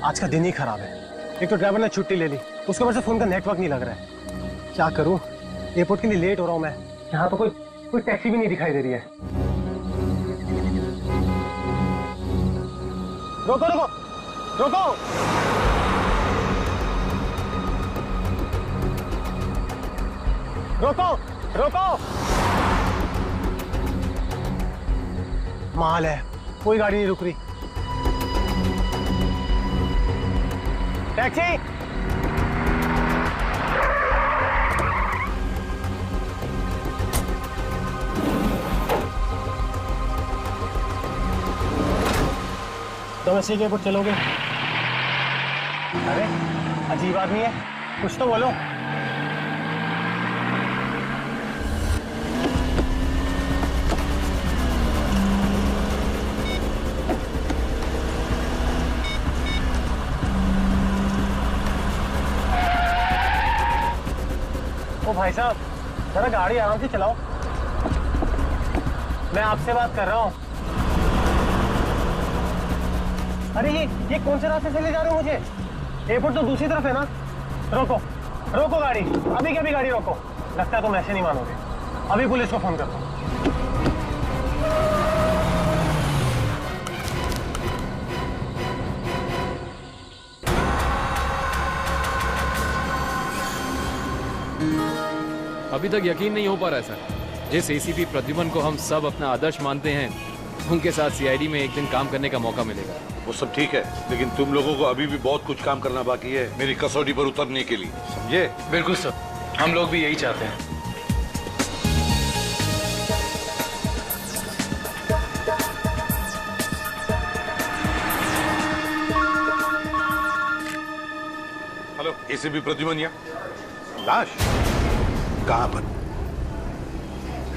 आज का दिन ही खराब है। एक तो ड्राइवर ने छुट्टी ले ली, उसके वजह से फोन का नेटवर्क नहीं लग रहा है। क्या करूं, एयरपोर्ट के लिए लेट हो रहा हूं मैं। यहाँ तो कोई टैक्सी भी नहीं दिखाई दे रही है। रोको रोको रोको। रोको रोको। माल है, कोई गाड़ी नहीं रुक रही। टैक्सी। डोमेस्टिक एयरपोर्ट चलोगे? अरे अजीब आदमी है, कुछ तो बोलो। ओ भाई साहब, जरा गाड़ी आराम से चलाओ। मैं आपसे बात कर रहा हूँ। अरे ये कौन से रास्ते से ले जा रहे हो मुझे? एयरपोर्ट तो दूसरी तरफ है ना। रोको रोको गाड़ी, अभी के अभी गाड़ी रोको। लगता है तुम ऐसे नहीं मानोगे, अभी पुलिस को फोन करता हूँ। अभी तक यकीन नहीं हो पा रहा है सर। जिस एसीपी प्रद्युमन को हम सब अपना आदर्श मानते हैं, उनके साथ सीआईडी में एक दिन काम करने का मौका मिलेगा। वो सब ठीक है, लेकिन तुम लोगों को अभी भी बहुत कुछ काम करना बाकी है मेरी कसौटी पर उतरने के लिए, समझे? बिल्कुल सर, हम लोग भी यही चाहते हैं। हेलो, एसीपी प्रद्युमन या लाश कहां पर?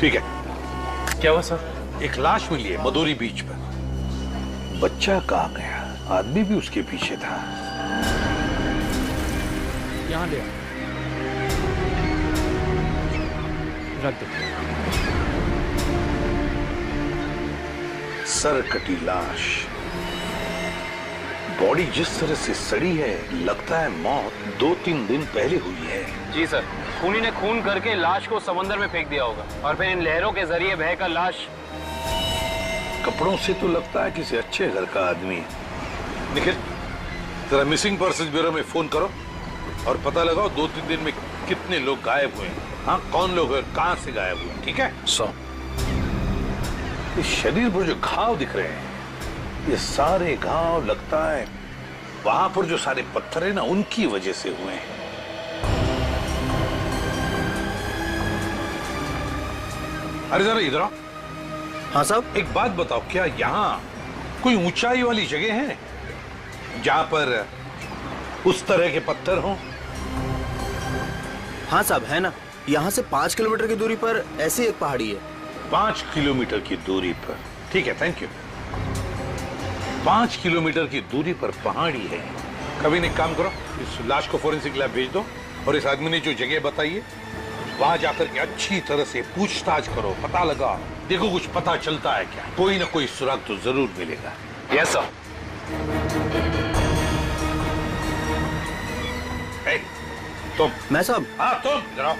ठीक है। क्या हुआ सर? एक लाश मिली है मदोरी बीच पर। बच्चा कहां गया? आदमी भी उसके पीछे था। यहाँ ले रख दो। सर कटी लाश, बॉडी जिस तरह से सड़ी है, लगता है मौत 2-3 दिन पहले हुई है। जी सर, खूनी ने खून करके लाश को समंदर में फेंक दिया होगा और फिर इन लहरों के जरिए बहकर लाश। कपड़ों से तो लगता है किसी अच्छे घर का आदमी है। निखिल, जरा मिसिंग पर्सन ब्यूरो में फोन करो और पता लगाओ 2-3 दिन में कितने लोग गायब हुए हैं। हाँ, कौन लोग हैं, कहां से गायब हुए, ठीक है? इस शरीर पर जो घाव दिख रहे हैं, ये सारे घाव लगता है वहां पर जो सारे पत्थर है ना, उनकी वजह से हुए हैं। अरे जरा इधर आओ। हाँ साहब। एक बात बताओ, क्या यहाँ कोई ऊंचाई वाली जगह है जहां पर उस तरह के पत्थर हों? हाँ साहब, है ना। यहाँ से 5 किलोमीटर की दूरी पर ऐसी एक पहाड़ी है। 5 किलोमीटर की दूरी पर? ठीक है, थैंक यू। 5 किलोमीटर की दूरी पर पहाड़ी है। कभी एक काम करो, इस लाश को फोरेंसिक लैब भेज दो और इस आदमी ने जो जगह बताई है वहां जाकर के अच्छी तरह से पूछताछ करो, पता लगा, देखो कुछ पता चलता है क्या। कोई ना कोई सुराग तो जरूर मिलेगा। Yes sir. तुम। मैं साहब? हाँ तुम, जरा।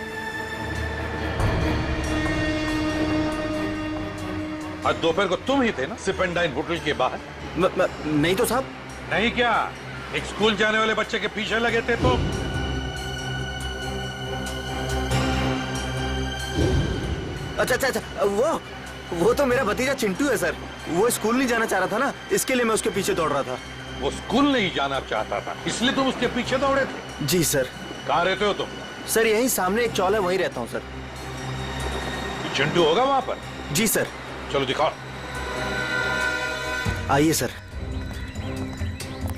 आज दोपहर को तुम ही थे ना सिप एंड डाइन होटल के बाहर? नहीं तो साहब। नहीं क्या? एक स्कूल जाने वाले बच्चे के पीछे लगे थे तुम? अच्छा, वो तो मेरा भतीजा चिंटू है सर। वो स्कूल नहीं जाना चाह रहा था ना, इसके लिए मैं उसके पीछे दौड़ रहा था। वो स्कूल नहीं जाना चाहता था, इसलिए तुम उसके पीछे दौड़े थे? जी सर। कहाँ रहते हो तुम? सर यहीं सामने एक चौल है, वहीं रहता हूँ सर। चिंटू होगा वहां पर? जी सर। चलो दिखाओ। आइए सर।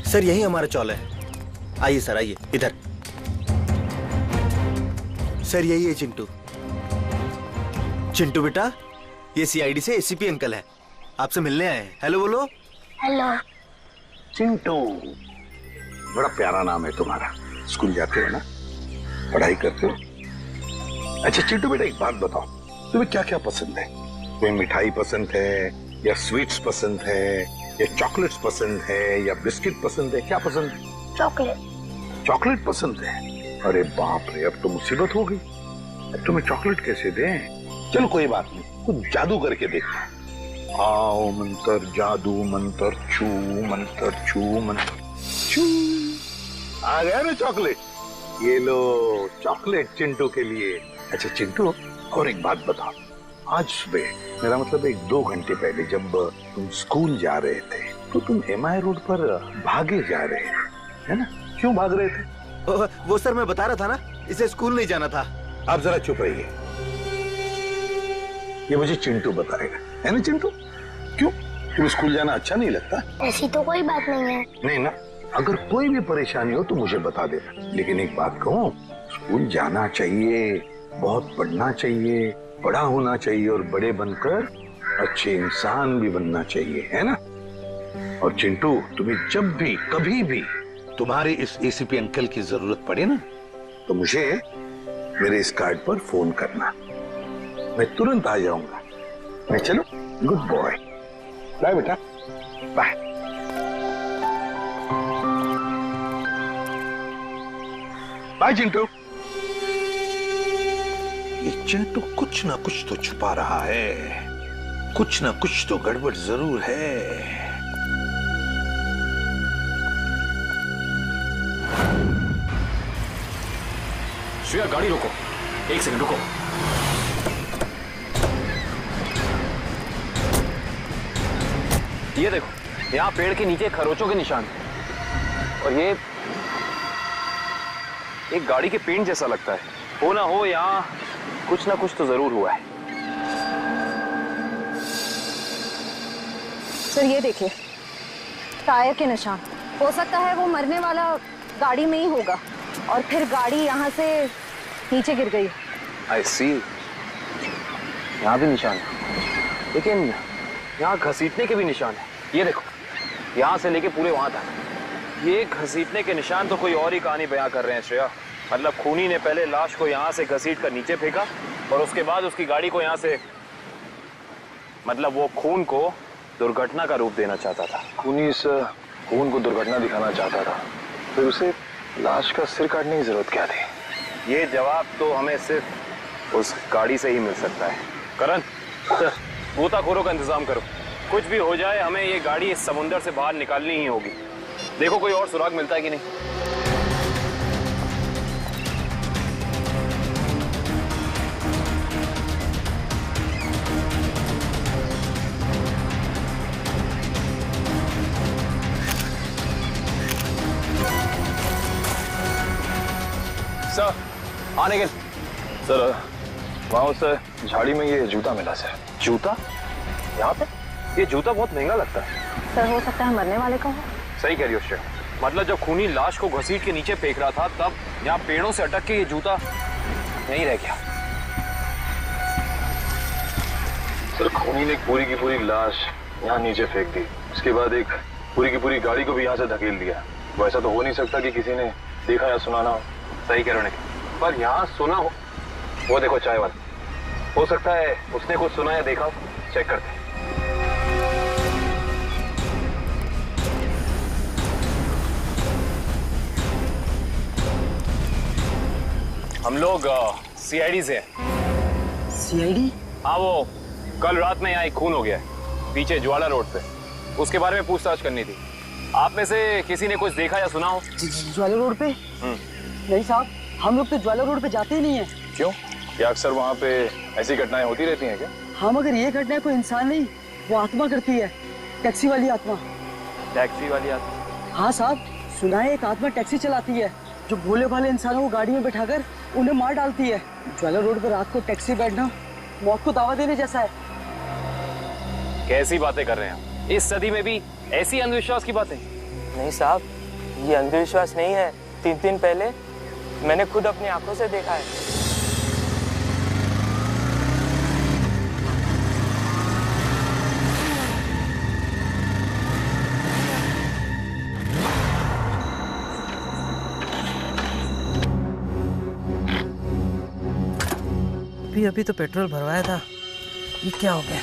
सर यही हमारा चौल है। आइए सर, आइए इधर। सर यही है चिंटू। चिंटू बेटा, ये सीआईडी से एसीपी अंकल है, आपसे मिलने आए हैं। हेलो बोलो। हेलो। चिंटू, बड़ा प्यारा नाम है तुम्हारा। स्कूल जाते हो ना, पढ़ाई करते हो? अच्छा चिंटू बेटा, एक बात बताओ, तुम्हें क्या क्या पसंद है? तुम्हें मिठाई पसंद है या स्वीट्स पसंद है ये चॉकलेट्स पसंद है या बिस्किट पसंद है, क्या पसंद है? चॉकलेट। चॉकलेट पसंद है? अरे बाप रे, अब तो मुसीबत हो गई। अब तुम्हें चॉकलेट कैसे दें? चलो कोई बात नहीं, कुछ जादू करके देखते हैं। आओ मंतर जादू, मंतर छू, मंतर छू, मंतर छू। आ गया ना चॉकलेट? ये लो चॉकलेट चिंटू के लिए। अच्छा चिंटू, और एक बात बताओ, आज सुबह, मेरा मतलब 1-2 घंटे पहले जब तुम स्कूल जा रहे थे तो तुम MI रोड पर भागे जा रहे थे, है ना? क्यों भाग रहे थे? वो सर मैं बता रहा था ना, इसे स्कूल नहीं जाना था। आप जरा चुप रहिए, ये मुझे चिंटू बताएगा, है ना चिंटू? क्यों, तुम्हें स्कूल जाना अच्छा नहीं लगता? ऐसी तो कोई बात नहीं है। नहीं ना, अगर कोई भी परेशानी हो तो मुझे बता देना। लेकिन एक बात कहूं, स्कूल जाना चाहिए, बहुत पढ़ना चाहिए, बड़ा होना चाहिए और बड़े बनकर अच्छे इंसान भी बनना चाहिए, है ना? और चिंटू, तुम्हें जब भी कभी भी तुम्हारे इस ACP अंकल की जरूरत पड़े ना, तो मुझे मेरे इस कार्ड पर फोन करना, मैं तुरंत आ जाऊंगा। मैं चलो, गुड बॉय, बाय बेटा, बाय। बाय चिंटू। ये चिंटू कुछ ना कुछ तो छुपा रहा है, कुछ ना कुछ तो गड़बड़ जरूर है। श्रेया गाड़ी रोको, 1 सेकंड रुको। ये देखो, यहाँ पेड़ के नीचे खरोचों के निशान हैं। और ये एक गाड़ी के पेंट जैसा लगता है। हो ना हो, यहाँ कुछ ना कुछ तो जरूर हुआ है। सर ये देखिए, टायर के निशान। हो सकता है वो मरने वाला गाड़ी में ही होगा और फिर गाड़ी यहाँ से नीचे गिर गई। आई सी, यहाँ भी निशान है, लेकिन यहाँ घसीटने के भी निशान है। ये देखो, यहाँ से लेके पूरे वहां तक ये घसीटने के निशान तो कोई और ही कहानी बयां कर रहे हैं श्रेया। मतलब खूनी ने पहले लाश को यहाँ से घसीट कर नीचे फेंका और उसके बाद उसकी गाड़ी को यहाँ से, मतलब वो खून को दुर्घटना का रूप देना चाहता था। खूनी इस खून को दुर्घटना दिखाना चाहता था, फिर उसे लाश का सिर काटने की जरूरत क्या थी? ये जवाब तो हमें सिर्फ उस गाड़ी से ही मिल सकता है। करण, गोताखोरों का इंतजाम करो। कुछ भी हो जाए, हमें ये गाड़ी इस समुंदर से बाहर निकालनी ही होगी। देखो कोई और सुराग मिलता है कि नहीं। सर, आने के सर, वहाँ उस झाड़ी में ये जूता मिला सर। जूता? यहाँ पे? ये जूता बहुत महंगा लगता है। सर हो सकता है मरने वाले का हो। सही कह रही हो श्रेया। मतलब जब खूनी लाश को घसीट के नीचे फेंक रहा था, तब यहाँ पेड़ों से अटक के ये जूता नहीं रह गया। सर खूनी ने एक पूरी की पूरी लाश यहाँ नीचे फेंक दी, उसके बाद एक पूरी की पूरी गाड़ी को भी यहाँ से धकेल दिया। वैसा तो हो नहीं सकता कि किसी ने देखा या सुना ना हो। सही कह रहे हो, पर यहाँ सुना हो। वो देखो चाय वाला, हो सकता है उसने कुछ सुना या देखा। चेक करते हैं। हम लोग CID से हैं। CID? हाँ, वो कल रात में यहाँ एक खून हो गया है पीछे ज्वाला रोड पे, उसके बारे में पूछताछ करनी थी। आप में से किसी ने कुछ देखा या सुना हो? ज्वाला रोड पे? नहीं साहब, हम लोग तो ज्वाला रोड पे जाते ही नहीं है। क्यों, क्या अक्सर वहाँ पे ऐसी घटनाएं होती रहती हैं क्या? हाँ, मगर ये घटना कोई इंसान नहीं, वो आत्मा करती है, टैक्सी वाली आत्मा। टैक्सी वाली आत्मा? हाँ साहब, सुना है एक आत्मा टैक्सी चलाती है जो भोले भाले इंसानों को गाड़ी में बैठाकर उन्हें मार डालती है। ज्वाला रोड पर रात को टैक्सी बैठना मौत को दावा देने जैसा है। कैसी बातें कर रहे हैं, इस सदी में भी ऐसी अंधविश्वास की बातें? नहीं साहब, ये अंधविश्वास नहीं है। 3 दिन पहले मैंने खुद अपनी आंखों से देखा है। अभी तो पेट्रोल भरवाया था, ये क्या हो गया?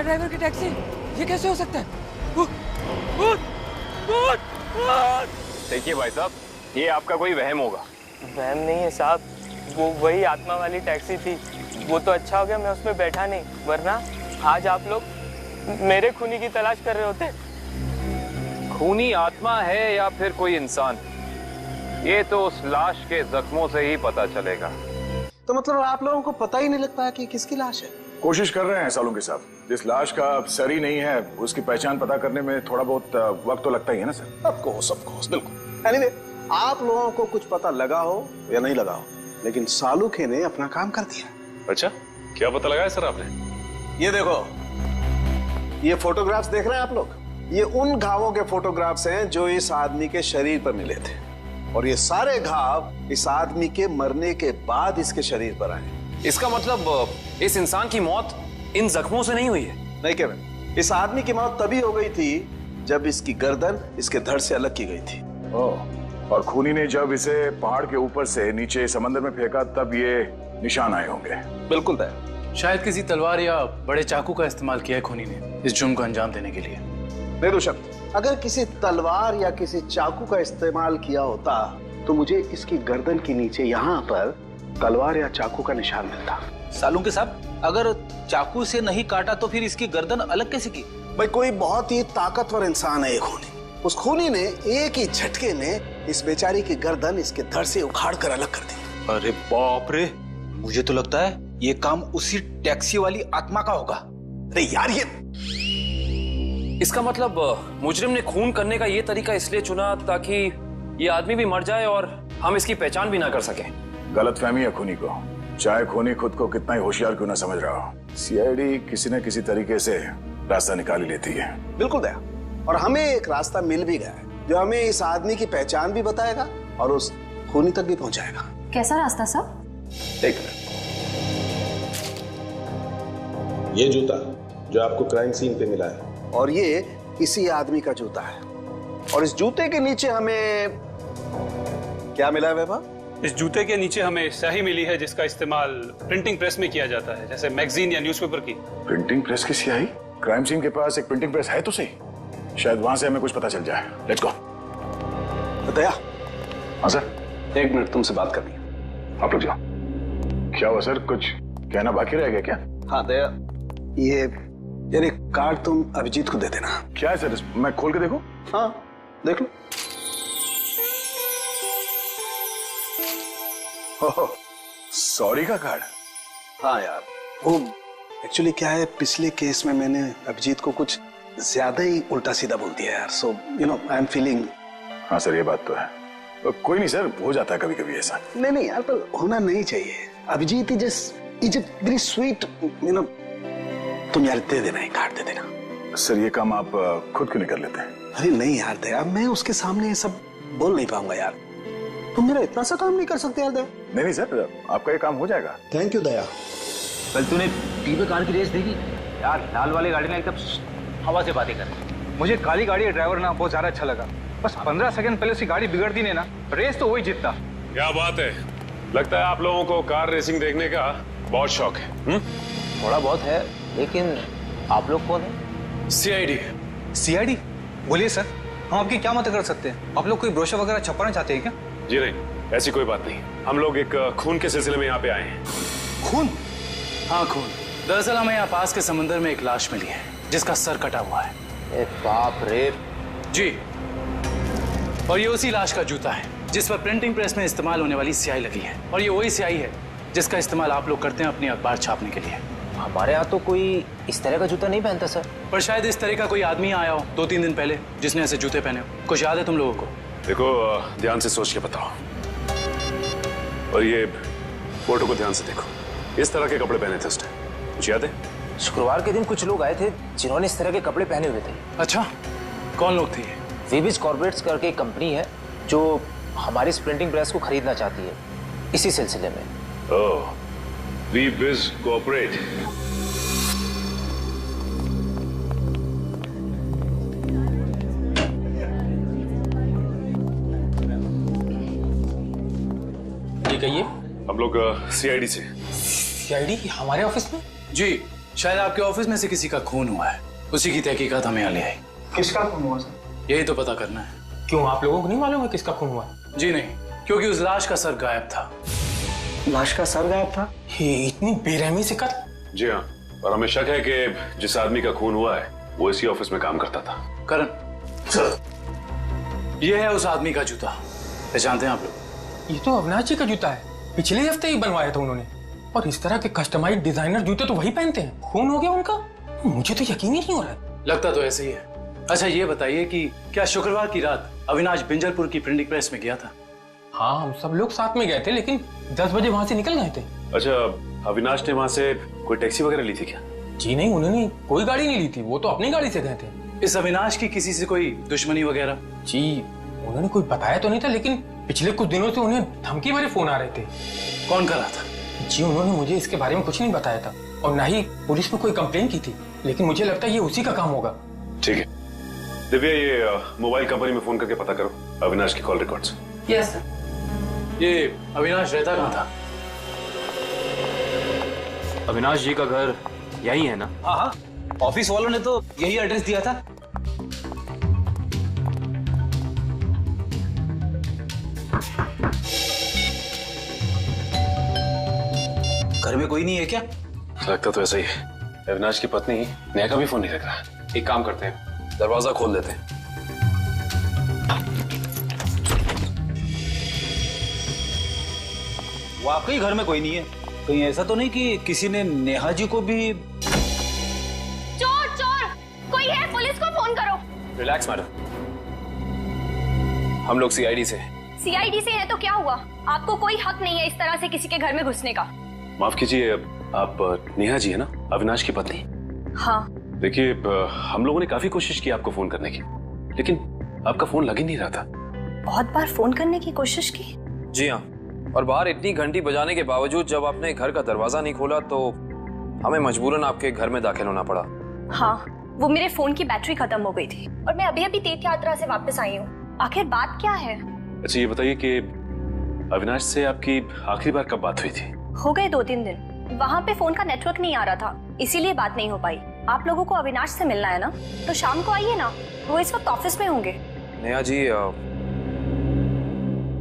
ड्राइवर की टैक्सी, ये कैसे हो सकता है? देखिए भाई साहब, ये आपका कोई वहम होगा। वहम नहीं है साहब, वो वही आत्मा वाली टैक्सी थी। वो तो अच्छा हो गया मैं उसमें बैठा नहीं, वरना आज आप लोग मेरे खूनी की तलाश कर रहे होते। खूनी आत्मा है या फिर कोई इंसान, ये तो उस लाश के जख्मों से ही पता चलेगा। तो मतलब आप लोगों को पता ही नहीं लगता है कि किसकी लाश है? कोशिश कर रहे हैं सालों के साथ। जिस लाश का सर ही नहीं है, उसकी पहचान पता करने में थोड़ा बहुत वक्त तो लगता ही है ना सर। ऑफ कोर्स, बिल्कुल। एनीवे, आप लोगों को कुछ पता लगा हो या नहीं लगा हो, लेकिन सालुखे ने अपना काम कर दिया। अच्छा, क्या पता लगाया सर आपने? ये देखो, ये फोटोग्राफ्स देख रहे हैं आप लोग? ये उन घावों के फोटोग्राफ्स हैं जो इस आदमी के शरीर पर मिले थे, और ये सारे घाव इस आदमी के मरने के बाद इसके शरीर पर आए। इसका मतलब इस इंसान की मौत इन जख्मों से नहीं हुई है? नहीं केविन, इस आदमी की मौत तभी हो गई थी जब इसकी गर्दन इसके धड़ से अलग की गई थी। और खूनी ने जब इसे पहाड़ के ऊपर से नीचे समंदर में फेंका, तब ये निशान आए होंगे। बिल्कुल तय। शायद किसी तलवार या बड़े चाकू का इस्तेमाल किया है खूनी ने इस जुर्म को अंजाम देने के लिए। नहीं दुष्यंत, अगर किसी तलवार या किसी चाकू का इस्तेमाल किया होता तो मुझे इसकी गर्दन के नीचे यहाँ पर तलवार या चाकू का निशान मिलता। सालुंके साहब, अगर चाकू से नहीं काटा तो फिर इसकी गर्दन अलग कैसे की? भाई, कोई बहुत ही ताकतवर इंसान है ये खूनी। उस खूनी ने एक ही झटके में इस बेचारी की गर्दन इसके धड़ से उखाड़ कर अलग कर दी। अरे बाप रे, मुझे तो लगता है ये काम उसी टैक्सी वाली आत्मा का होगा। अरे यार, ये इसका मतलब मुजरिम ने खून करने का ये तरीका इसलिए चुना ताकि ये आदमी भी मर जाए और हम इसकी पहचान भी ना कर सकें। गलतफहमी है खूनी को, चाहे खूनी खुद को कितना ही होशियार क्यों ना समझ रहा हो। सीआईडी किसी न किसी तरीके से रास्ता निकाल ही लेती है। बिल्कुल दया, और हमें एक रास्ता मिल भी गया है जो हमें इस आदमी की पहचान भी बताएगा और उस खूनी तक भी पहुंचाएगा। कैसा रास्ता साहब? एक मिनट, ये जूता जो आपको क्राइम सीन पे मिला है, और ये इसी आदमी का जूता है, और इस जूते के नीचे हमें क्या मिला है वैभव? इस जूते के नीचे हमें स्याही मिली है जिसका इस्तेमाल प्रिंटिंग प्रेस में किया जाता है, जैसे मैगजीन या न्यूज़पेपर की। प्रिंटिंग प्रेस की स्याही? क्राइम सीन के पास एक प्रिंटिंग प्रेस है तो सही, शायद वहां से हमें कुछ पता चल जाए। Let's go. दया। हाँ सर। 1 मिनट तुमसे बात करनी है। आप लोग जाओ। क्या हुआ सर, कुछ कहना बाकी रह गया क्या? हाँ दया, ये यार एक कार्ड तुम अभिजीत को दे देना। क्या है सर, मैं खोल के देखूं? हाँ देख लो। सॉरी का कार्ड? हाँ यार, वो एक्चुअली क्या है, पिछले केस में मैंने अभिजीत को कुछ ज्यादा ही उल्टा सीधा बोल दिया यार, so you know I am feeling. हाँ सर, ये बात तो है। कोई नहीं सर, हो जाता है कभी कभी ऐसा। नहीं यार, पर होना नहीं चाहिए। Abhijit is very sweet, you know. तुम यार दे देना, एक कार्ड दे देना। सर ये काम आप खुद क्यों नहीं कर लेते? अरे नहीं यार दया, मैं उसके सामने ये सब बोल नहीं पाऊंगा यार। तुम मेरा इतना सा काम नहीं कर सकते यार दया। नहीं सर, आपका ये काम हो जाएगा। थैंक यू दया। कल तूने टीवी कार की रेस देखी? यार लाल वाली गाड़ी ने एकदम हवा से बातें कर। मुझे काली गाड़ी का ड्राइवर ना बहुत ज्यादा अच्छा लगा। बस 15 सेकंड पहले उसकी गाड़ी बिगड़ दी ने ना, रेस तो वही जीतता। क्या बात है, लगता है आप लोगों को कार रेसिंग देखने का बहुत शौक है। थोड़ा बहुत है, लेकिन आप लोग कौन है? सीआईडी। सीआईडी? बोलिए सर, हम आपकी क्या मदद कर सकते हैं? आप लोग कोई ब्रोशर वगैरह छपवाना चाहते हैं क्या? जी नहीं, ऐसी कोई बात नहीं। हम लोग एक खून के सिलसिले में यहाँ पे आए हैं। खून? हाँ खून। दरअसल हमें यहाँ पास के समंदर में एक लाश मिली है जिसका सर कटा हुआ है। ए बाप रे। जी, और ये उसी लाश का जूता है जिस पर प्रिंटिंग प्रेस में इस्तेमाल होने वाली स्याही लगी है, और ये वही स्याही है जिसका इस्तेमाल आप लोग करते हैं अपनी अखबार छापने के लिए। हमारे यहाँ तो कोई इस तरह का जूता नहीं पहनता सर। पर शायद इस तरह का कोई आदमी आया हो 2-3 दिन पहले जिसने ऐसे जूते पहने हो। कुछ याद है तुम लोगों को? देखो, ध्यान से सोच के बताओ, और ये फोटो को ध्यान से देखो। इस तरह के कपड़े पहने थे उसने, कुछ याद है? शुक्रवार के दिन कुछ लोग आए थे जिन्होंने इस तरह के कपड़े पहने हुए थे। अच्छा, कौन लोग थे ये? वीबिज कॉर्पोरेट्स करके एक कंपनी है जो हमारी इस प्रिंटिंग प्रेस को खरीदना चाहती है, इसी सिलसिले में। ओह, वीबिज कॉर्पोरेट। ये कहिए। हम लोग सीआईडी से। सीआईडी हमारे ऑफिस में? जी, शायद आपके ऑफिस में से किसी का खून हुआ है, उसी की तहकीकात हमें यहाँ ले आई। किसका खून हुआ सर? यही तो पता करना है। क्यों, आप लोगों को नहीं मालूम है किसका खून हुआ? जी नहीं, क्योंकि उस लाश का सर गायब था। लाश का सर गायब था? ये इतनी बेरहमी से कत्ल? जी हाँ, और हमें शक है कि जिस आदमी का खून हुआ है वो इसी ऑफिस में काम करता था। करण सर, ये है उस आदमी का जूता, पहचानते हैं आप लोग? ये तो अविनाश जी का जूता है, पिछले हफ्ते ही बनवाया था उन्होंने। और इस तरह के कस्टमाइज्ड डिजाइनर जूते तो वही पहनते हैं। खून हो गया उनका? मुझे तो यकीन ही नहीं हो रहा है। लगता तो ऐसे ही है। अच्छा ये बताइए कि क्या शुक्रवार की रात अविनाश बिंजलपुर की प्रिंटिंग प्रेस में गया था? हाँ, हम सब लोग साथ में गए थे, लेकिन 10 बजे वहां से निकल गए थे। अच्छा, अविनाश ने वहां से कोई टैक्सी वगैरह ली थी क्या? जी नहीं, उन्होंने कोई गाड़ी नहीं ली थी, वो तो अपनी गाड़ी से गए थे। इस अविनाश की किसी से कोई दुश्मनी वगैरह? जी उन्होंने कोई बताया तो नहीं था, लेकिन पिछले कुछ दिनों से उन्हें धमकी भरे फोन आ रहे थे। कौन कर रहा था? जी उन्होंने मुझे इसके बारे में कुछ नहीं बताया था, और ना ही पुलिस में कोई कंप्लेन की थी, लेकिन मुझे लगता है ये उसी का काम होगा। ठीक है दिव्या, ये मोबाइल कंपनी में फोन करके पता करो अविनाश की कॉल रिकॉर्ड्स। Yes sir. ये अविनाश रहता कहाँ था? अविनाश जी का घर यही है ना? हाँ हाँ, ऑफिस वालों ने तो यही एड्रेस दिया था। घर में कोई नहीं है क्या? लगता तो ऐसा ही है। अविनाश की पत्नी नेहा का भी फोन नहीं लग रहा। एक काम करते हैं, दरवाजा खोल देते हैं। वाकई घर में कोई नहीं है। कहीं ऐसा तो नहीं कि किसी ने नेहा जी को भी? चोर चोर, कोई है? पुलिस को फोन करो। रिलैक्स मैडम, हम लोग सीआईडी से। सीआईडी से है तो क्या हुआ? आपको कोई हक नहीं है इस तरह से किसी के घर में घुसने का। माफ कीजिए, आप नेहा जी है ना, अविनाश की पत्नी? हाँ। देखिए, हम लोगों ने काफी कोशिश की आपको फोन करने की, लेकिन आपका फोन लग ही नहीं रहा था। बहुत बार फोन करने की कोशिश की? जी हाँ, और बाहर इतनी घंटी बजाने के बावजूद जब आपने घर का दरवाजा नहीं खोला तो हमें मजबूरन आपके घर में दाखिल होना पड़ा। हाँ, वो मेरे फोन की बैटरी खत्म हो गई थी और मैं अभी अभी तीर्थ यात्रा से वापस आई हूँ। आखिर बात क्या है? अच्छा ये बताइए कि अविनाश से आपकी आखिरी बार कब बात हुई थी? हो गए 2-3 दिन। वहाँ पे फोन का नेटवर्क नहीं आ रहा था, इसीलिए बात नहीं हो पाई। आप लोगों को अविनाश से मिलना है ना, तो शाम को आइए ना, वो इस वक्त ऑफिस में होंगे। नेहा जी,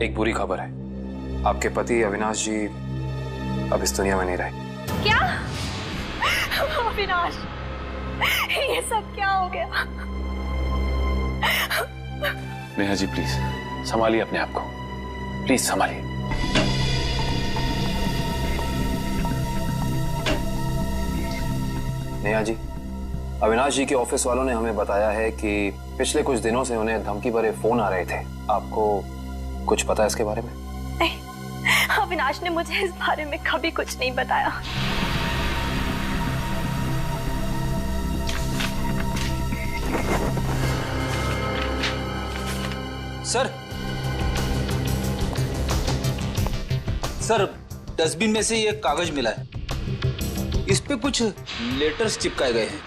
एक बुरी खबर है, आपके पति अविनाश जी अब इस दुनिया में नहीं रहे। क्या? अविनाश, ये सब क्या हो गया? नेहा जी प्लीज संभालिए अपने आप को, प्लीज संभालिए। नेहा जी, अविनाश जी के ऑफिस वालों ने हमें बताया है कि पिछले कुछ दिनों से उन्हें धमकी भरे फोन आ रहे थे। आपको कुछ पता है इसके बारे में? नहीं, अविनाश ने मुझे इस बारे में कभी कुछ नहीं बताया। सर, डस्टबिन में से ये कागज मिला है, इस पे कुछ लेटर्स चिपकाए गए हैं।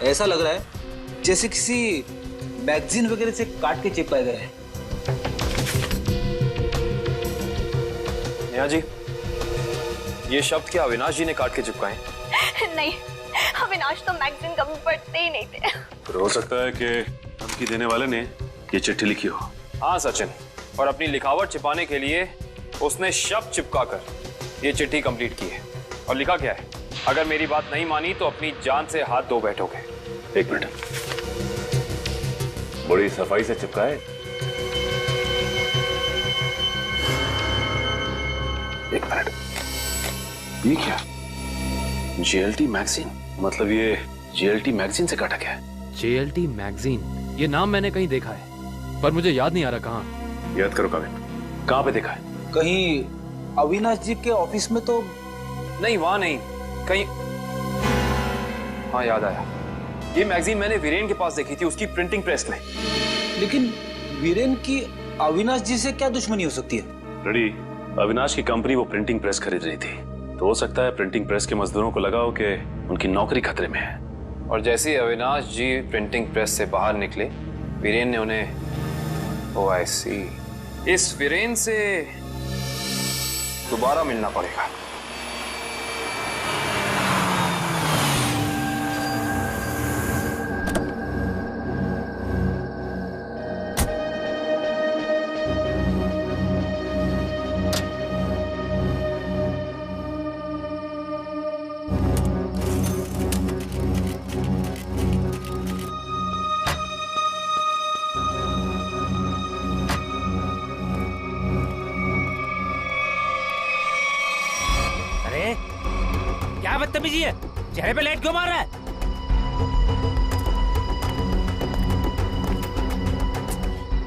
ऐसा लग रहा है जैसे किसी मैगजीन वगैरह से काट के चिपकाए गए हैं। नेहा जी, ये शब्द क्या अविनाश जी ने काट के चिपकाए? नहीं, अविनाश तो मैगजीन कभी पढ़ते ही नहीं थे। फिर हो सकता है कि धमकी देने वाले ने ये चिट्ठी लिखी हो। हाँ सचिन, और अपनी लिखावट छिपाने के लिए उसने शब्द चिपकाकर ये चिट्ठी कंप्लीट की है। और लिखा क्या है? अगर मेरी बात नहीं मानी तो अपनी जान से हाथ धो बैठोगे। एक मिनट, बड़ी सफाई से चिपकाए। एक मिनट, ये क्या? JLT मैगजीन, मतलब ये JLT मैगजीन से काटा गया है। JLT मैगजीन, ये नाम मैंने कहीं देखा है, पर मुझे याद नहीं आ रहा कहाँ। याद करो काविन, कहाँ पे देखा है? कहीं अविनाश जी के ऑफिस में तो नहीं, वहां नहीं, कहीं। हाँ याद आया, ये मैगजीन मैंने वीरेन के पास देखी थी, उसकी प्रिंटिंग प्रेस में। लेकिन वीरेन की अविनाश जी से क्या दुश्मनी हो सकती है? रेडी, अविनाश की कंपनी वो प्रिंटिंग प्रेस खरीद रही थी, तो हो सकता है प्रिंटिंग प्रेस के मजदूरों को लगा हो कि उनकी नौकरी खतरे में है। और जैसे ही अविनाश जी प्रिंटिंग प्रेस से बाहर निकले, वीरेन ने उन्हें, ओह आई सी, इस वीरेन से दोबारा मिलना पड़ेगा। बदतमीजी है? चेहरे पे लाइट क्यों मार रहा है?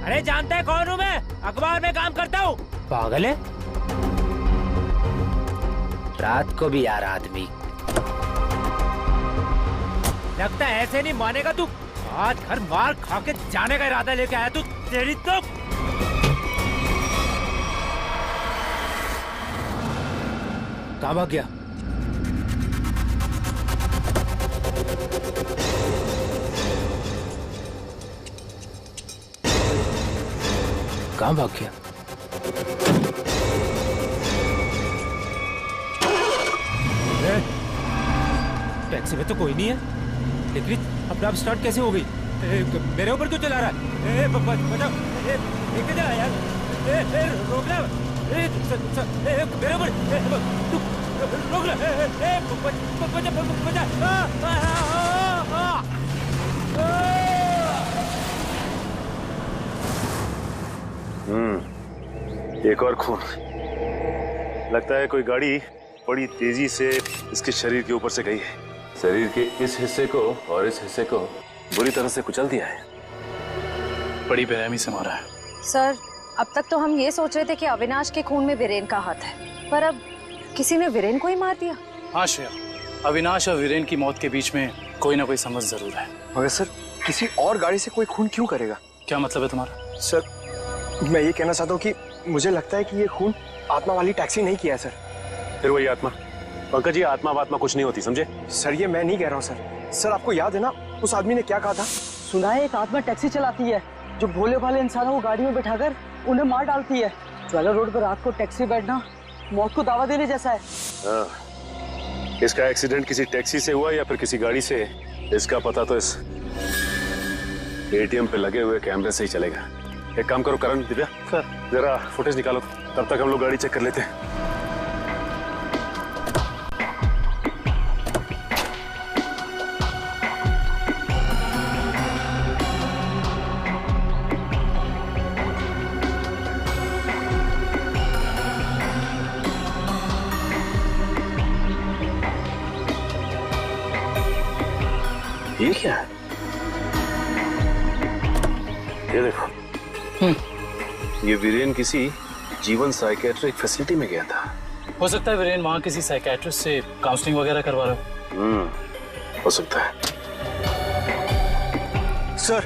अरे जानता है कौन हूँ मैं? अखबार में काम करता हूँ। पागल है? रात को भी यार आदमी। लगता है ऐसे नहीं मानेगा तू। आज घर मार खा के जाने का इरादा लेके आया तू। तेरी तो कहाँ भाग गया? कहाँ भाग गया? टैक्सी में तो कोई नहीं है, लेकिन अपने आप स्टार्ट कैसे हो गई? मेरे ऊपर क्यों चला रहा है? बचाओ, लेके जा यार। रोकना, मेरे ऊपर तू रोक ले। एक और खून। लगता है कोई गाड़ी बड़ी तेजी से इसके शरीर के ऊपर से गई है। शरीर के इस हिस्से को और इस हिस्से को बुरी तरह से कुचल दिया है। बड़ी बेरहमी से मारा है। सर, अब तक तो हम ये सोच रहे थे कि अविनाश के खून में वीरेन का हाथ है, पर अब किसी ने वीरेन को ही मार दिया। हाँ श्रेया, अविनाश और वीरेन की मौत के बीच में कोई ना कोई समझ जरूर है। मगर सर, किसी और गाड़ी से कोई खून क्यों करेगा? क्या मतलब है तुम्हारा? सर, मैं ये कहना चाहता हूँ कि मुझे लगता है कि ये खून आत्मा वाली टैक्सी नहीं किया है सर। फिर वही आत्मा? पंकज, ये आत्मा वात्मा कुछ नहीं होती, समझे? सर, ये मैं नहीं कह रहा हूँ सर। सर, आपको याद है ना उस आदमी ने क्या कहा था? सुना है एक आत्मा टैक्सी चलाती है जो भोले भाले इंसानों को गाड़ी में बैठाकर उन्हें मार डालती है। ज्वाला रोड पर रात को टैक्सी बैठना मौत को दावा देने जैसा है। इसका एक्सीडेंट किसी टैक्सी से हुआ या फिर किसी गाड़ी से, इसका पता तो इस एटीएम पे लगे हुए कैमरे से ही चलेगा। एक काम करो करण, दिव्या सर, जरा फुटेज निकालो, तब तक हम लोग गाड़ी चेक कर लेते हैं। ये क्या है? ये देखो, ये वीरेन किसी जीवन साइकेट्रिक फैसिलिटी में गया था। हो सकता है वीरेन वहाँ किसी साइकेट्रिस्ट से काउंसलिंग वगैरह करवा रहा हो। हो सकता है। Sir,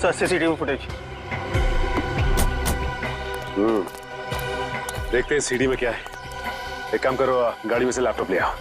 CCTV footage. देखते हैं सीडी में क्या है। एक काम करो, गाड़ी में से लैपटॉप ले आओ।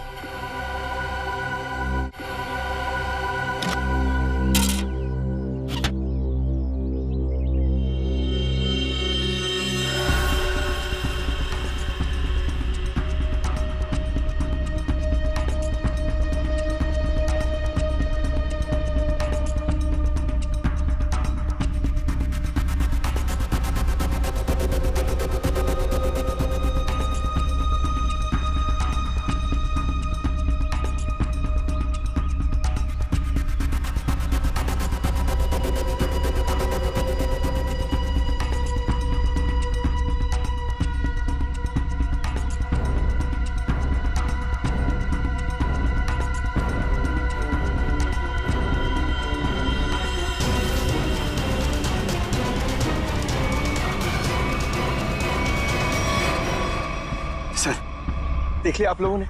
देख लिया आप लोगों ने?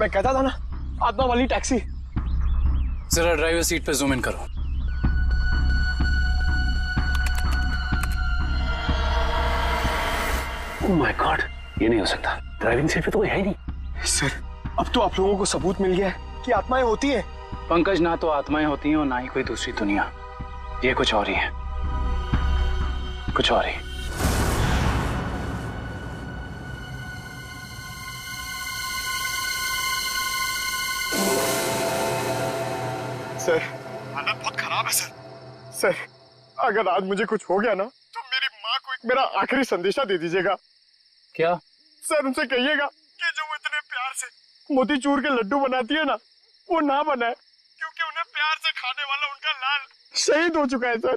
मैं कहता था ना, आत्मा वाली टैक्सी। जरा ड्राइवर सीट पे जूम इन करो। ओह माय गॉड, ये नहीं हो सकता। ड्राइविंग सीट पे तो कोई है ही नहीं। सर, अब तो आप लोगों को सबूत मिल गया है कि आत्माएं होती है। पंकज, ना तो आत्माएं होती हैं और ना ही कोई दूसरी दुनिया। ये कुछ और ही है, कुछ और ही। सर, हालत बहुत खराब है सर। सर, अगर आज मुझे कुछ हो गया ना, तो मेरी माँ को एक मेरा आखिरी संदेशा दे दीजिएगा। क्या? सर, उनसे कहिएगा कि जो वो इतने प्यार से मोतीचूर के लड्डू बनाती है ना, वो ना बनाए, क्योंकि उन्हें प्यार से खाने वाला उनका लाल शहीद हो चुका है सर।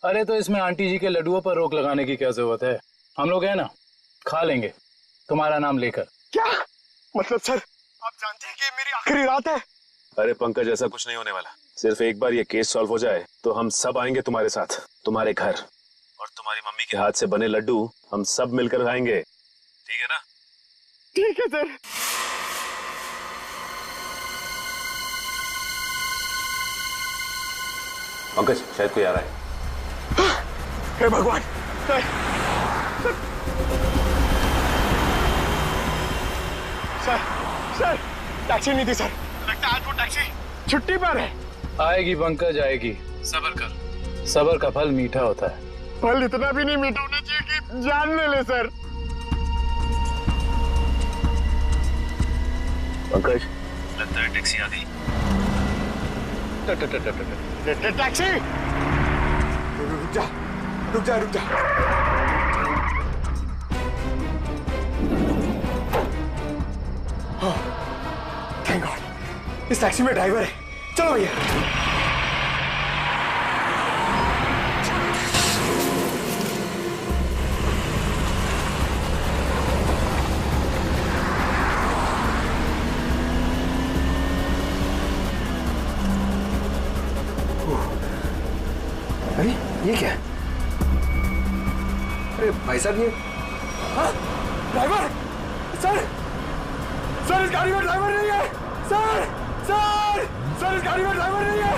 अरे तो इसमें आंटी जी के लड्डुओं पर रोक लगाने की क्या जरूरत है? हम लोग है ना, खा लेंगे तुम्हारा नाम लेकर। क्या मतलब सर, आप जानते हैं कि ये मेरी आखिरी रात है। अरे पंकज, ऐसा कुछ नहीं होने वाला। सिर्फ एक बार ये केस सॉल्व हो जाए तो हम सब आएंगे तुम्हारे साथ, तुम्हारे घर, और तुम्हारी मम्मी के हाथ से बने लड्डू हम सब मिलकर खाएंगे। ठीक है ना? ठीक है सर। पंकज, शायद कोई आ रहा है। हे भगवान, सर टैक्सी नहीं थी सर। लगता है आज वो टैक्सी छुट्टी पर है। आएगी पंकज, आएगी। सब्र कर, सब्र का फल मीठा होता है। फल इतना भी नहीं मीठा होना चाहिए कि जान ले ले सर। पंकज, लगता है टैक्सी आ गई। टैक्सी, रुक जा रुक जा रुक जा। थैंक गॉड, इस टैक्सी में ड्राइवर है। चलो भैया। अरे ये क्या है? अरे भाई साहब, ये ड्राइवर, सर इस गाड़ी में ड्राइवर नहीं है। सर इस गाड़ी में ड्राइवर नहीं है।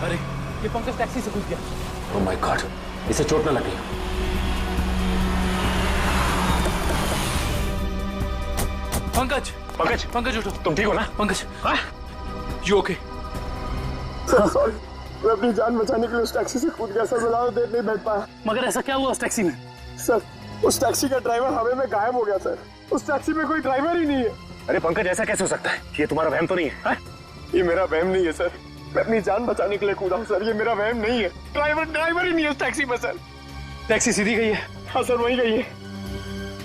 अरे ये पंकज टैक्सी से घुस गया। ओह माय गॉड, इसे चोट न लगी। पंकज उठो। तुम ठीक हो ना? Pankaj, you okay? सॉरी, मैं अपनी जान बचाने के लिए उस टैक्सी से कूद गया सर। मैं ज्यादा देर नहीं बैठ पाया। मगर ऐसा क्या हुआ उस टैक्सी में? सर, उस टैक्सी का ड्राइवर हवा में गायब हो गया सर। उस टैक्सी में कोई ड्राइवर ही नहीं है। अरे पंकज, ऐसा कैसे हो सकता है? ये तुम्हारा वहम तो नहीं है? ये मेरा वहम नहीं है सर। मैं अपनी जान बचाने के लिए कूदा हूँ सर। ये मेरा वहम नहीं है। ड्राइवर ही नहीं है उस टैक्सी में सर। टैक्सी सीधी गई है? हाँ सर, वही गई है।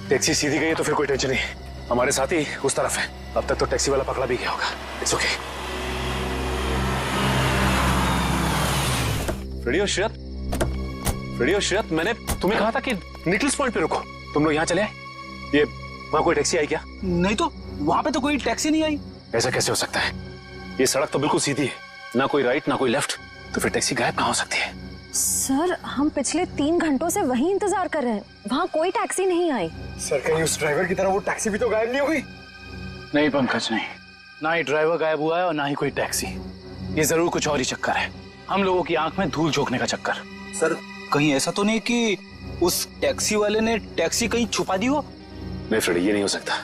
टैक्सी सीधी गई है तो फिर कोई टेंशन नहीं। हमारे साथ ही उस तरफ है। अब तक तो टैक्सी वाला पकड़ा भी गया होगा। It's okay. रेडियो श्रेयत, मैंने तुम्हें कहा था कि निकल्स पॉइंट पे रुको। तुम लोग यहाँ चले आए? ये वहां कोई टैक्सी आई क्या? नहीं तो, वहां पे तो कोई टैक्सी नहीं आई। ऐसा कैसे हो सकता है? ये सड़क तो बिल्कुल सीधी है, ना कोई राइट ना कोई लेफ्ट, तो फिर टैक्सी गायब कहाँ हो सकती है? सर, हम पिछले 3 घंटों से वहीं इंतजार कर रहे हैं। वहाँ कोई टैक्सी नहीं आई। सर, कहीं उस ड्राइवर की तरह वो टैक्सी भी तो गायब नहीं हो गई? नहीं पंकज, नहीं। ना ही ड्राइवर गायब हुआ है और ना ही कोई टैक्सी। ये जरूर कुछ और ही चक्कर है। हम लोगों की आंख में धूल झोंकने का चक्कर। सर, कहीं ऐसा तो नहीं कि उस टैक्सी वाले ने टैक्सी कहीं छुपा दी हो? नहीं फ्रेडी, ये नहीं हो सकता।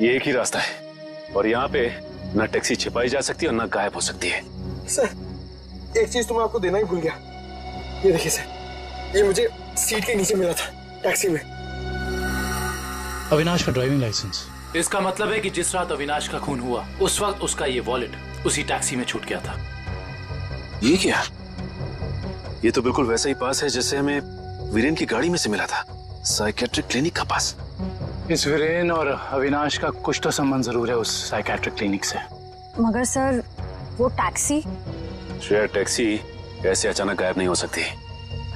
ये एक ही रास्ता है और यहाँ पे ना टैक्सी छिपाई जा सकती है और ना गायब हो सकती है। सर, एक चीज तो मैं आपको देना ही भूल गया। ये देखिए सर, ये मुझे सीट के नीचे मिला था टैक्सी में। अविनाश का ड्राइविंग लाइसेंस। इसका मतलब है कि जिस रात अविनाश का खून हुआ उस वक्त उसका ये वॉलेट उसी टैक्सी में छूट गया था। ये क्या? ये तो बिल्कुल वैसा ही पास है जैसे हमें वीरेन की गाड़ी में से मिला था, साइकेट्रिक क्लिनिक का पास। इस वीरेन और अविनाश का कुछ तो संबंध जरूर है उस साइकेट्रिक क्लिनिक से। मगर सर, वो टैक्सी? श्रेया, टैक्सी ऐसे अचानक गायब नहीं हो सकती।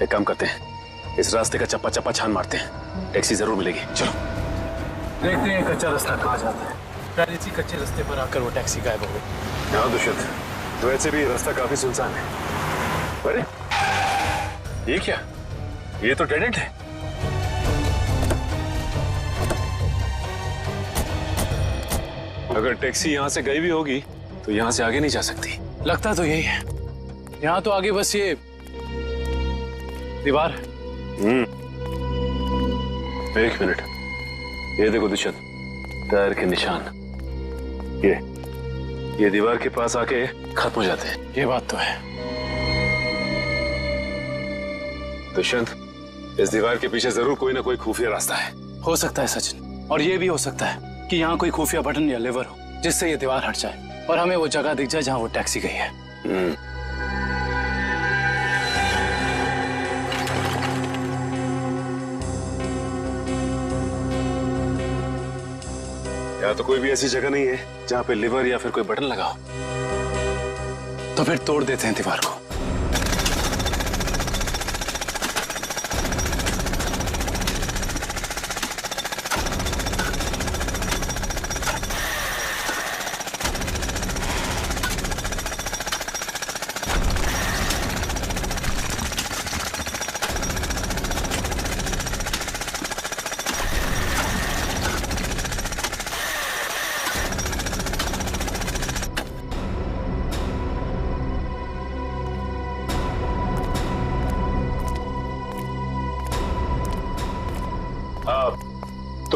एक काम करते हैं, इस रास्ते का चप्पा चप्पा छान मारते हैं, टैक्सी जरूर मिलेगी। चलो देखते हैं कच्चा रास्ता कहाँ जाता है। शायद इसी कच्चे रास्ते पर आकर वो टैक्सी गायब हो गई। हाँ दुष्यंत, तो वैसे भी रास्ता काफी सुनसान है। अरे ये क्या? ये तो डेड एंड है। अगर टैक्सी यहाँ से गई भी होगी तो यहाँ से आगे नहीं जा सकती। लगता तो यही है। यहाँ तो आगे बस ये दीवार है। एक मिनट, ये देखो दुष्यंत, टायर के निशान। ये दीवार के पास आके खत्म हो जाते हैं। ये बात तो है। दुष्यंत, इस दीवार के पीछे जरूर कोई ना कोई खुफिया रास्ता है। हो सकता है सचिन, और ये भी हो सकता है कि यहाँ कोई खुफिया बटन या लेवर हो जिससे ये दीवार हट जाए और हमें वो जगह दिख जाए जहाँ वो टैक्सी गई है। यहाँ तो कोई भी ऐसी जगह नहीं है जहाँ पे लिवर या फिर कोई बटन लगा हो। तो फिर तोड़ देते हैं दीवार को।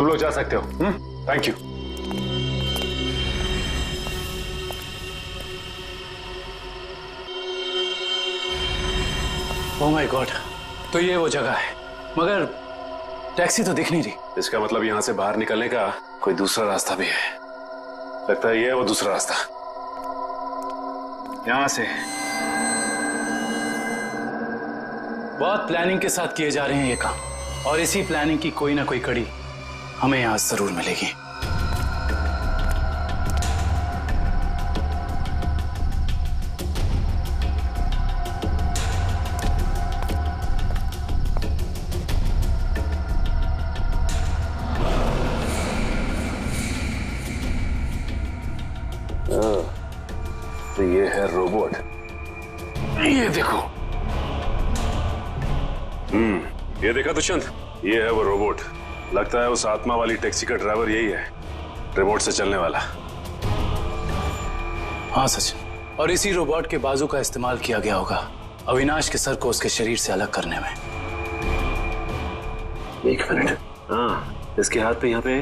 लोग जा सकते हो। Thank you. Oh my God, तो ये वो जगह है, मगर टैक्सी तो दिख नहीं रही। इसका मतलब यहां से बाहर निकलने का कोई दूसरा रास्ता भी है। लगता है ये है वो दूसरा रास्ता। यहां से बहुत प्लानिंग के साथ किए जा रहे हैं ये काम, और इसी प्लानिंग की कोई ना कोई कड़ी हमें यहां जरूर मिलेगी। तो ये है रोबोट। ये देखो। ये देखा दुष्यंत, ये है वो रोबोट। लगता है उस आत्मा वाली टैक्सी का ड्राइवर यही है, रिमोट से चलने वाला। हाँ सचिन, और इसी रोबोट के बाजू का इस्तेमाल किया गया होगा अविनाश के सर को उसके शरीर से अलग करने में। एक मिनट, हाँ, इसके हाथ पे यहाँ पे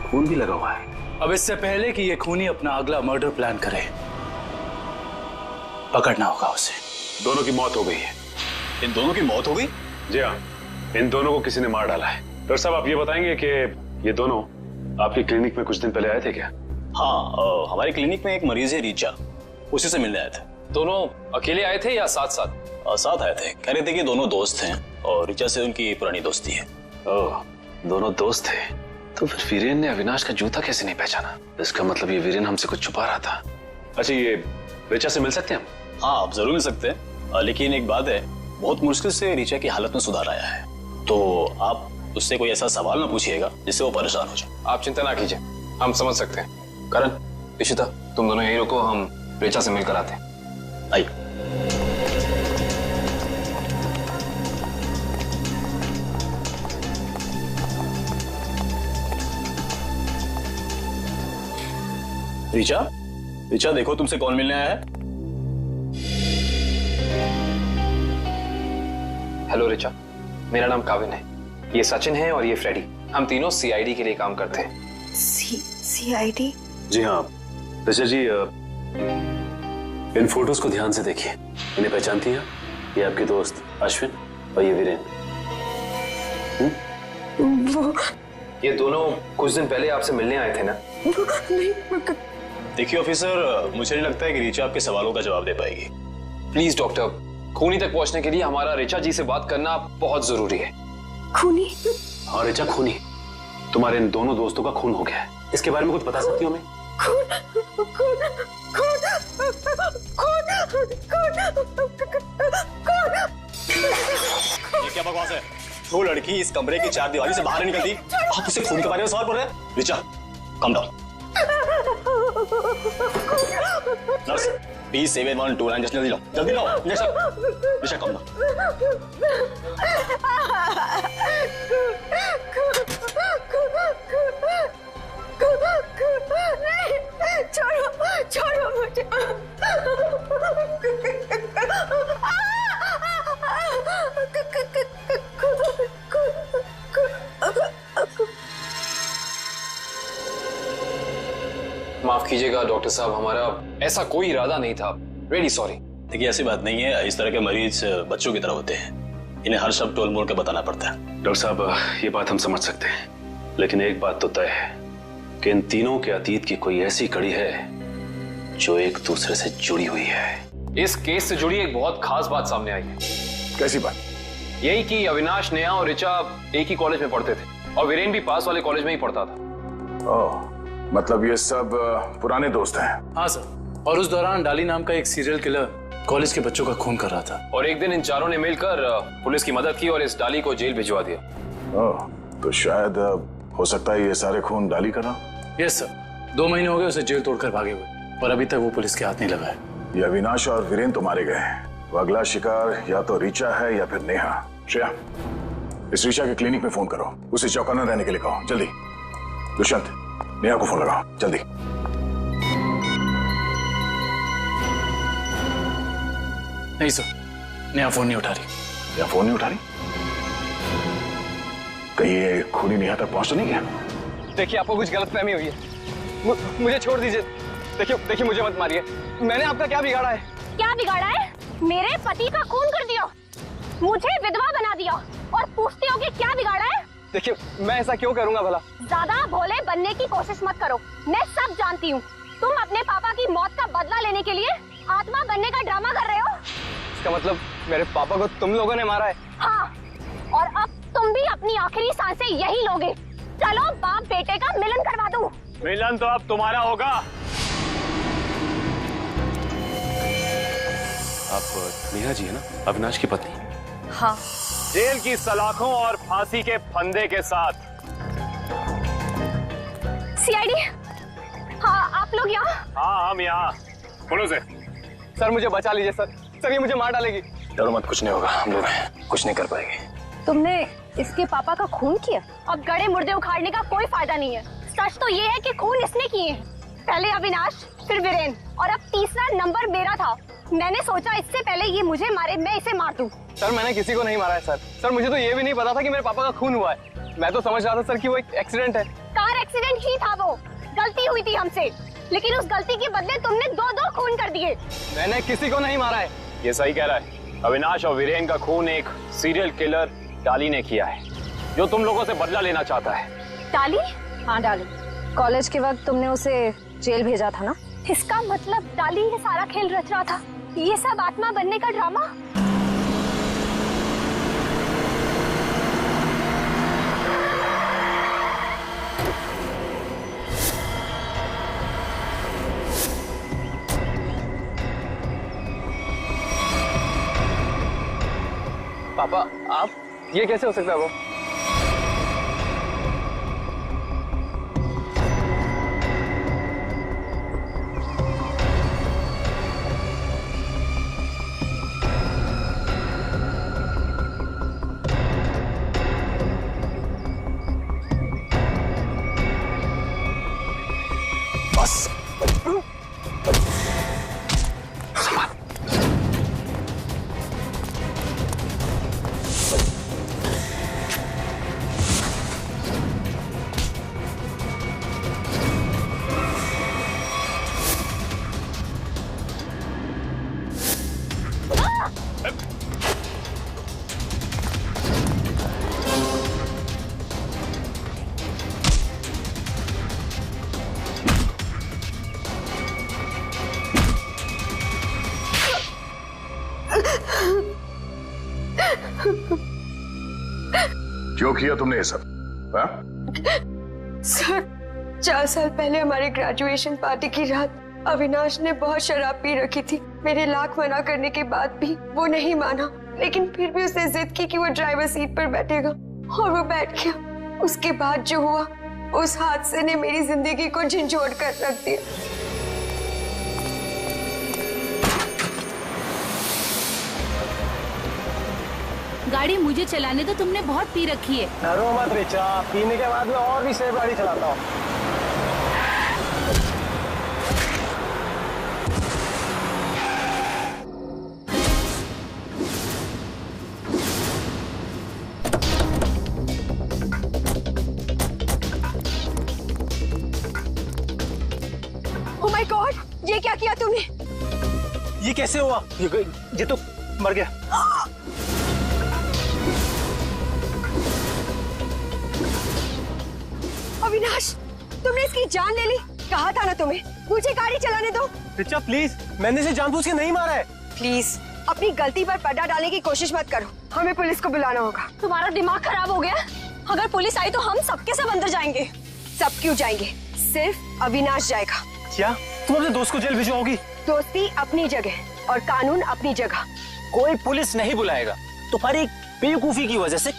खून भी लगा हुआ है। अब इससे पहले कि ये खूनी अपना अगला मर्डर प्लान करे, पकड़ना होगा उसे। दोनों की मौत हो गई है। इन दोनों की मौत हो गई? जी हाँ, इन दोनों को किसी ने मार डाला है। डॉक्टर साहब, आप ये बताएंगे कि ये दोनों आपकी क्लिनिक में कुछ दिन पहले आए थे क्या? हाँ, हमारी क्लिनिक में एक मरीज है रीचा, उसी से मिलने आए थे। दोनों अकेले आए थे या साथ साथ? साथ आए थे। कह रहे थे कि दोनों दोस्त हैं और रीचा से उनकी पुरानी दोस्ती है। ओह, दोनों दोस्त थे। तो फिर वीरेन ने अविनाश का जूता कैसे नहीं पहचाना? इसका मतलब ये वीरेन हमसे कुछ छुपा रहा था। अच्छा, ये रीचा से मिल सकते हैं हम? हाँ, आप जरूर मिल सकते हैं, लेकिन एक बात है, बहुत मुश्किल से रीचा की हालत में सुधार आया है, तो आप उससे कोई ऐसा सवाल ना पूछिएगा जिससे वो परेशान हो जाए। आप चिंता ना कीजिए, हम समझ सकते हैं। करण, इशिता, तुम दोनों यही रुको, हम रीचा से मिलकर आते हैं। आइए। रीचा, रीचा देखो तुमसे कौन मिलने आया है। हेलो रीचा, मेरा नाम काविन है, ये सचिन है और ये फ्रेडी। हम तीनों सीआईडी के लिए काम करते हैं। सीआईडी? जी हाँ रीचा जी, इन फोटोज को ध्यान से देखिए। इन्हें पहचानती हैं? ये आपके दोस्त अश्विन और ये वीरेन। वो ये दोनों कुछ दिन पहले आपसे मिलने आए थे ना? नहीं। देखिए ऑफिसर, मुझे नहीं लगता है कि रीचा आपके सवालों का जवाब दे पाएगी। प्लीज डॉक्टर, खूनी तक पहुंचने के लिए हमारा रीचा जी से बात करना बहुत जरूरी है। खूनी? हाँ रीचा, खूनी। तुम्हारे इन दोनों दोस्तों का खून हो गया है। इसके बारे में कुछ बता सकती हो हमें? ये क्या बकवास है? वो लड़की इस कमरे की चार दीवारी से बाहर नहीं निकलती, आप उसे खून के बारे में सवाल कर रहे हैं? Richa, come down. Nurse, please 7129 injection जल्दी लो, जल्दी लो इंजेक्शन। Richa, come down. छोड़ो, छोड़ो मुझे। माफ कीजिएगा डॉक्टर साहब, हमारा ऐसा कोई इरादा नहीं था। Really sorry. देखिए ऐसी बात नहीं है, इस तरह के मरीज बच्चों की तरह होते हैं, इन्हें हर शब्द टोल मोल के बताना पड़ता है। डॉक्टर साहब, ये बात हम समझ सकते हैं, लेकिन एक बात तो तय है कि इन तीनों के अतीत की कोई ऐसी कड़ी है जो एक दूसरे से जुड़ी हुई है। इस केस से जुड़ी एक बहुत खास बात सामने आई है। कैसी बात? यही कि अविनाश, नेहा और ऋचा एक ही कॉलेज में पढ़ते थे और वीरेन भी पास वाले कॉलेज में ही पढ़ता था। ओह, मतलब ये सब पुराने दोस्त हैं? हाँ सर, और उस दौरान डाली नाम का एक सीरियल किलर कॉलेज के बच्चों का खून कर रहा था। और एक दिन इन चारों ने मिलकर पुलिस की मदद की और इस डाली को जेल भिजवा दिया। ओह, तो शायद हो सकता है ये सारे खून डाली कर रहा। यस सर, 2 महीने हो गए उसे जेल तोड़कर भागे हुए, और अभी तक वो पुलिस के हाथ नहीं लगा है। ये अविनाश और वीरेन तो मारे गए हैं, वो अगला शिकार या तो रीचा है या फिर नेहा। श्रेया, इस रीचा के क्लिनिक में फोन करो, उसे चौकन्ना रहने के लिए कहो, जल्दी। दुष्यंत, नेहा को फोन लगाओ, जल्दी। नहीं सर, नेहा फोन नहीं उठा रही। नेहा फोन नहीं उठा रही? कहीं ये खूनी नेहा तक पहुंच तो नहीं गया? देखिए आपको कुछ गलतफहमी हुई है, मुझे छोड़ दीजिए। देखिए मुझे मत मारिए, मैंने आपका क्या बिगाड़ा है? क्या बिगाड़ा है? मेरे पति का खून कर दिया, मुझे विधवा बना दिया और पूछते हो कि क्या बिगाड़ा है? देखिए मैं ऐसा क्यों करूंगा भला? ज्यादा भोले बनने की कोशिश मत करो, मैं सब जानती हूँ। तुम अपने पापा की मौत का बदला लेने के लिए आत्मा बनने का ड्रामा कर रहे हो। इसका मतलब मेरे पापा को तुम लोगों ने मारा है? हाँ, और अब तुम भी अपनी आखिरी सांसें यही लोगे। चलो बाप बेटे का मिलन करवा दूं। मिलन तो अब तुम्हारा होगा। आप नेहा जी है ना, अविनाश की पत्नी? हाँ। जेल की सलाखों और फांसी के फंदे के साथ। सीआईडी, हाँ आप लोग यहाँ? हाँ हम यहाँ। बोलो से। सर मुझे बचा लीजिए सर, ये मुझे मार डालेगी। डरो मत, कुछ नहीं होगा, हम लोग हैं, कुछ नहीं कर पाएंगे। तुमने इसके पापा का खून किया? अब गड़े मुर्दे उखाड़ने का कोई फायदा नहीं है। सच तो ये है कि खून इसने किए हैं, पहले अविनाश, फिर वीरेन, और अब तीसरा नंबर मेरा था। मैंने सोचा इससे पहले ये मुझे मारे, मैं इसे मार दूं। सर मैंने किसी को नहीं मारा है सर, मुझे तो ये भी नहीं पता था कि मेरे पापा का खून हुआ है। मैं तो समझ रहा था सर कि वो एक एक्सीडेंट है। कार एक्सीडेंट ही था, वो गलती हुई थी हमसे, लेकिन उस गलती के बदले तुमने दो खून कर दिए। मैंने किसी को नहीं मारा है। ये सही कह रहा है, अविनाश और वीरेन का खून एक सीरियल किलर डाली ने किया है, जो तुम लोगों से बदला लेना चाहता है। डाली? हाँ डाली। कॉलेज के वक्त तुमने उसे जेल भेजा था ना? इसका मतलब डाली ये सारा खेल रच रहा था, ये सब आत्मा बनने का ड्रामा। पापा आप, ये कैसे हो सकता है? वो बस क्यों किया तुमने ये सब? सर 4 साल पहले हमारे ग्रेजुएशन पार्टी की रात अविनाश ने बहुत शराब पी रखी थी। मेरे लाख मना करने के बाद भी वो नहीं माना, लेकिन फिर भी उसने जिद की कि वो ड्राइवर सीट पर बैठेगा और वो बैठ गया। उसके बाद जो हुआ, उस हादसे ने मेरी जिंदगी को झंझोड़ कर रख दिया। गाड़ी मुझे चलाने तो तुमने बहुत पी रखी है। डरो मत रिचा, पीने के बाद में और भी सेफ गाड़ी चलाता हूँ। ओह माय गॉड, ये क्या किया तूने? ये कैसे हुआ? ये तो मर गया। अविनाश, तुमने इसकी जान ले ली। कहा था ना तुम्हें, मुझे गाड़ी चलाने दो। रिचा प्लीज, मैंने इसे जानबूझ के नहीं मारा है। प्लीज अपनी गलती पर पर्दा डालने की कोशिश मत करो, हमें पुलिस को बुलाना होगा। तुम्हारा दिमाग खराब हो गया? अगर पुलिस आई तो हम सबके सब अंदर जाएंगे। सब क्यों जाएंगे? सिर्फ अविनाश जाएगा। क्या तुम अपने दोस्त को जेल भिजवाओगी? दोस्ती अपनी जगह और कानून अपनी जगह। कोई पुलिस नहीं बुलाएगा। तुम्हारी बेवकूफी की वजह से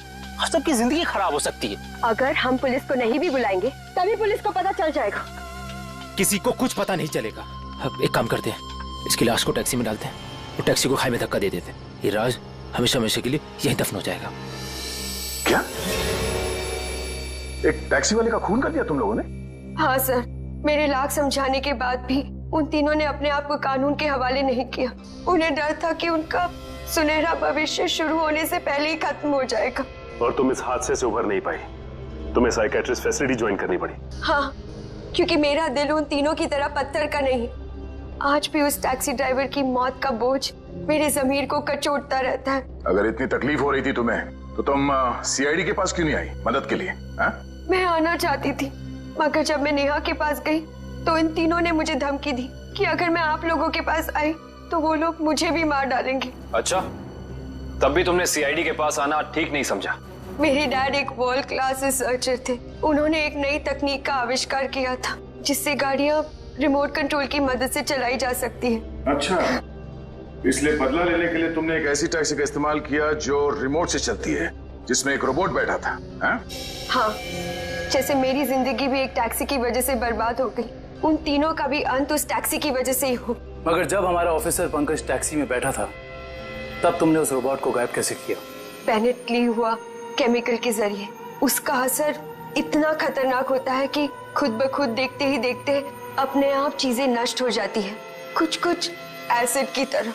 सबकी जिंदगी खराब हो सकती है। अगर हम पुलिस को नहीं भी बुलाएंगे तभी पुलिस को पता चल जाएगा। किसी को कुछ पता नहीं चलेगा। अब एक काम करते हैं, इसकी लाश को टैक्सी में डालते हैं और टैक्सी को खाई में धक्का दे देते हैं। ये राज हमेशा हमेशा के लिए यहीं दफन हो जाएगा। क्या? एक टैक्सी वाले का खून कर दिया तुम लोगों ने? हाँ सर, मेरे लाख समझाने के बाद भी उन तीनों ने अपने आप को कानून के हवाले नहीं किया। उन्हें डर था कि उनका सुनहरा भविष्य शुरू होने से पहले ही खत्म हो जाएगा। और तुम इस हादसे से उभर नहीं पाई। तुम्हें साइकेट्रिस्ट फैसिलिटी ज्वाइन करनी पड़ी। हाँ, क्योंकि मेरा दिल उन तीनों की तरह पत्थर का नहीं। आज भी उस टैक्सी ड्राइवर की मौत का बोझ मेरे जमीर को कचोटता रहता है। अगर इतनी तकलीफ हो रही थी तुम्हें तो तुम सीआईडी के पास क्यों नहीं आई मदद के लिए? मैं आना चाहती थी, मगर जब मैं नेहा के पास गई तो इन तीनों ने मुझे धमकी दी कि अगर मैं आप लोगों के पास आई तो वो लोग मुझे भी मार डालेंगे। अच्छा, तब भी तुमने सीआईडी के पास आना ठीक नहीं समझा? मेरे डैड एक वर्ल्ड क्लास रिसर्चर थे। उन्होंने एक नई तकनीक का आविष्कार किया था जिससे गाड़ियां रिमोट कंट्रोल की मदद से चलाई जा सकती है। अच्छा, इसलिए बदला लेने के लिए तुमने एक ऐसी टैक्सी का इस्तेमाल किया जो रिमोट से चलती है, जिसमें एक रोबोट बैठा था। हाँ, जैसे मेरी जिंदगी भी एक टैक्सी की वजह से बर्बाद हो गई, उन तीनों का भी अंत उस टैक्सी की वजह से ही हो। मगर जब हमारा ऑफिसर पंकज टैक्सी में बैठा था तब तुमने उस रोबोट को गायब कैसे किया? पेनेट ली हुआ केमिकल के जरिए। उसका असर इतना खतरनाक होता है कि खुद ब खुद देखते ही देखते अपने आप चीजें नष्ट हो जाती है, कुछ कुछ एसिड की तरह।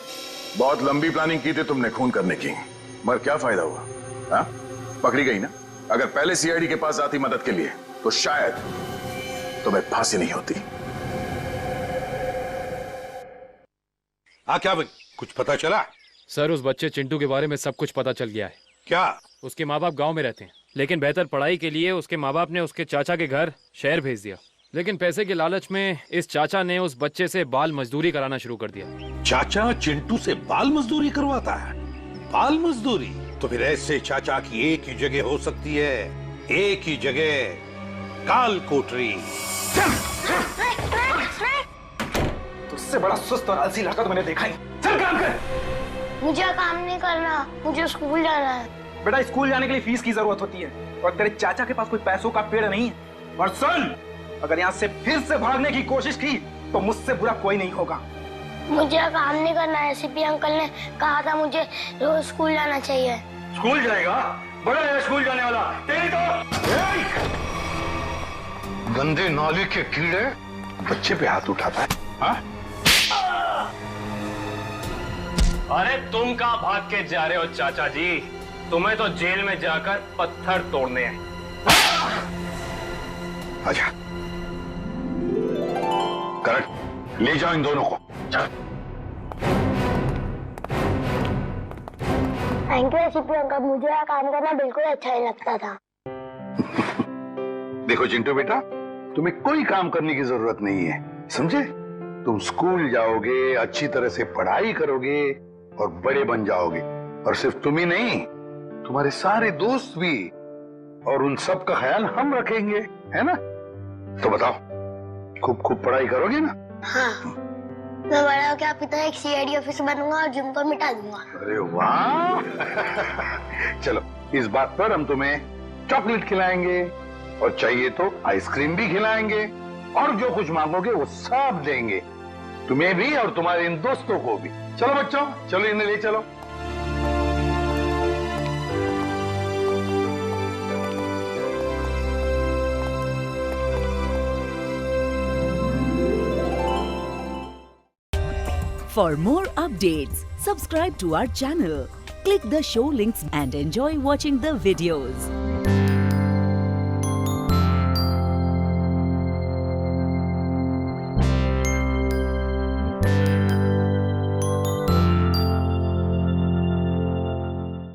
बहुत लंबी प्लानिंग की थी तुमने खून करने की, मगर क्या फायदा हुआ? हाँ? पकड़ी गई ना। अगर पहले सीआईडी के पास आती मदद के लिए तो शायद तुम्हें फांसी नहीं होती। क्या कुछ पता चला? सर, उस बच्चे चिंटू के बारे में सब कुछ पता चल गया है। क्या? उसके माँ बाप गांव में रहते हैं, लेकिन बेहतर पढ़ाई के लिए उसके माँ बाप ने उसके चाचा के घर शहर भेज दिया। लेकिन पैसे के लालच में इस चाचा ने उस बच्चे से बाल मजदूरी कराना शुरू कर दिया। चाचा चिंटू से बाल मजदूरी करवाता है? बाल मजदूरी? तो फिर ऐसे चाचा की एक ही जगह हो सकती है, एक ही जगह, काल कोठरी। तुझसे बड़ा सुस्त और आलसी लड़का तो मैंने देखा ही। चल काम कर। मुझे काम नहीं करना, मुझे स्कूल जाना है। बेटा, स्कूल जाने के लिए फीस की जरूरत होती है और तेरे चाचा के पास कोई पैसों का पेड़ नहीं है। और सुन, अगर यहाँ से फिर से भागने की कोशिश की तो मुझसे बुरा कोई नहीं होगा। मुझे काम नहीं करना है। सीपी अंकल ने कहा था मुझे रोज स्कूल जाना चाहिए। स्कूल जाएगा? बड़ा है स्कूल जाने वाला। तेरी तो गंदे नाली के कीड़े बच्चे पे हाथ उठाता है। हाँ? अरे तुम कहाँ भाग के जा रहे हो चाचा जी? तुम्हें तो जेल में जाकर पत्थर तोड़ने हैं। आजा, करेक्ट, ले जाओ इन दोनों को। थैंक यू सीपी अंकल, मुझे यहाँ काम करना बिल्कुल अच्छा नहीं लगता था। देखो चिंटू बेटा, तुम्हें कोई काम करने की जरूरत नहीं है, समझे? तुम स्कूल जाओगे, अच्छी तरह से पढ़ाई करोगे और बड़े बन जाओगे। और सिर्फ तुम ही नहीं, तुम्हारे सारे दोस्त भी, और उन सब का ख्याल हम रखेंगे, है ना? तो बताओ, खूब खूब पढ़ाई करोगे ना? हाँ, मैं बड़ा होकर आपकी तरह एक सीआईडी ऑफिसर बनूंगा और जिम को मिटा दूंगा। अरे वाह! चलो, इस बात पर हम तुम्हें चॉकलेट खिलाएंगे और चाहिए तो आइसक्रीम भी खिलाएंगे, और जो कुछ मांगोगे वो सब देंगे, तुम्हें भी और तुम्हारे इन दोस्तों को भी। चलो बच्चों, चलो इन्हें ले चलो। For more updates, subscribe to our channel, click the show links and enjoy watching the videos.